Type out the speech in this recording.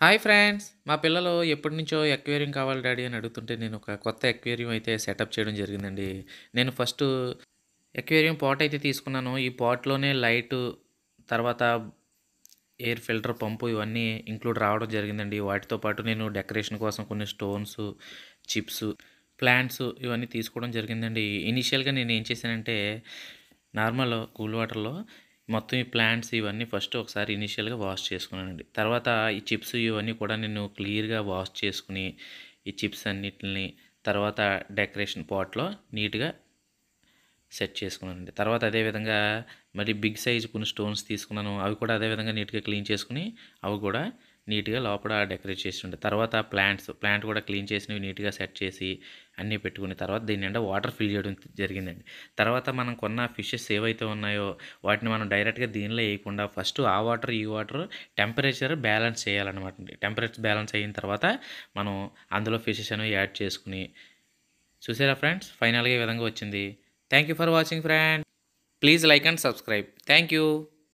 Hi friends! మా పిల్లలు ఎప్పటినుంచో అక్వేరియం కావాలి డాడీ అని అడుగుతుంటే నేను ఒక కొత్త అక్వేరియం అయితే సెటప్ చేయడం జరిగిందండి. నేను ఫస్టు అక్వేరియం పాట్ అయితే తీసుకున్నాను. ఈ పాట్‌లోనే లైటు, తర్వాత ఎయిర్ ఫిల్టర్ పంపు ఇవన్నీ ఇంక్లూడ్ రావడం జరిగిందండి. వాటితో పాటు నేను డెకరేషన్ కోసం కొన్ని స్టోన్సు, చిప్సు, ప్లాంట్స్ ఇవన్నీ తీసుకోవడం జరిగిందండి. ఇనీషియల్‌గా నేను ఏం చేశానంటే నార్మల్ కూల్ వాటర్‌లో మొత్తం ఈ ప్లాంట్స్ ఇవన్నీ ఫస్ట్ ఒకసారి ఇనీషియల్‌గా వాష్ చేసుకున్నానండి. తర్వాత ఈ చిప్స్ ఇవన్నీ కూడా నేను క్లియర్‌గా వాష్ చేసుకొని, ఈ చిప్స్ అన్నిటిని తర్వాత డెకరేషన్ పాట్‌లో నీట్‌గా సెట్ చేసుకున్నానండి. తర్వాత అదే విధంగా మళ్ళీ బిగ్ సైజ్ కొన్ని స్టోన్స్ తీసుకున్నాను. అవి కూడా అదే విధంగా నీట్‌గా క్లీన్ చేసుకొని, అవి కూడా నీట్‌గా లోపల డెకరేట్ చేసిండే. తర్వాత ప్లాంట్ కూడా క్లీన్ చేసినవి నీట్‌గా సెట్ చేసి అన్నీ పెట్టుకుని తర్వాత దీని నిండా వాటర్ ఫిల్ చేయడం జరిగిందండి. తర్వాత మనం కొన్న ఫిషెస్ ఏవైతే ఉన్నాయో వాటిని మనం డైరెక్ట్‌గా దీనిలో ఏయకుండా ఫస్ట్ ఆ వాటర్, ఈ వాటర్ టెంపరేచర్ బ్యాలెన్స్ చేయాలన్నమాట అండి. టెంపరేచర్ బ్యాలెన్స్ అయిన తర్వాత మనం అందులో ఫిషెస్ అనేవి యాడ్ చేసుకొని చూసారా ఫ్రెండ్స్ ఫైనల్‌గా ఈ విధంగా వచ్చింది. Thank you for watching friends. Please like and subscribe. Thank you.